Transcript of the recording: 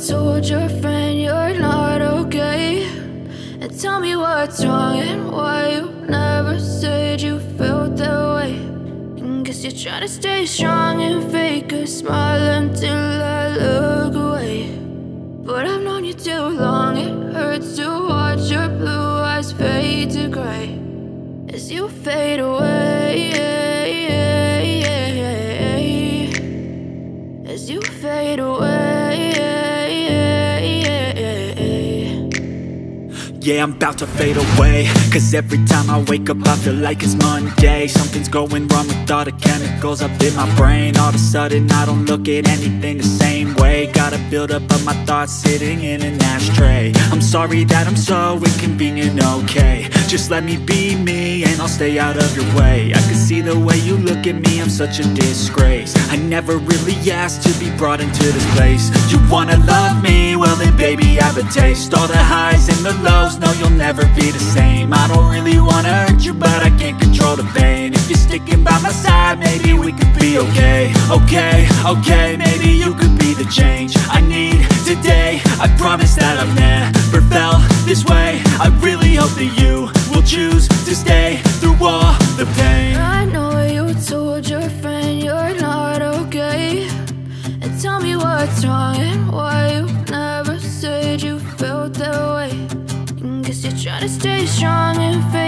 told your friend you're not okay, and tell me what's wrong and why you never said you felt that way. And guess you're trying to stay strong and fake a smile until I look away. But I've known you too long, it hurts to watch your blue eyes fade to gray as you fade away, as you fade away. Yeah, I'm about to fade away, cause every time I wake up I feel like it's Monday. Something's going wrong with all the chemicals up in my brain. All of a sudden I don't look at anything the same way. Got a build up of my thoughts sitting in an ashtray. I'm sorry that I'm so inconvenient, okay. Just let me be me and I'll stay out of your way. I can see the way you look at me, I'm such a disgrace. I never really asked to be brought into this place. You wanna love me? Well then baby have a taste. All the highs and the lows, no, you'll never be the same. I don't really wanna hurt you, but I can't control the pain. If you're sticking by my side, maybe we could be okay. Okay, maybe you could be the change I need today. I promise that I've never felt this way. I really hope that you will choose to stay through all the pain. I know you told your friend you're not okay, and tell me what's wrong and why you never said you felt that way. Guess you're trying to stay strong and fake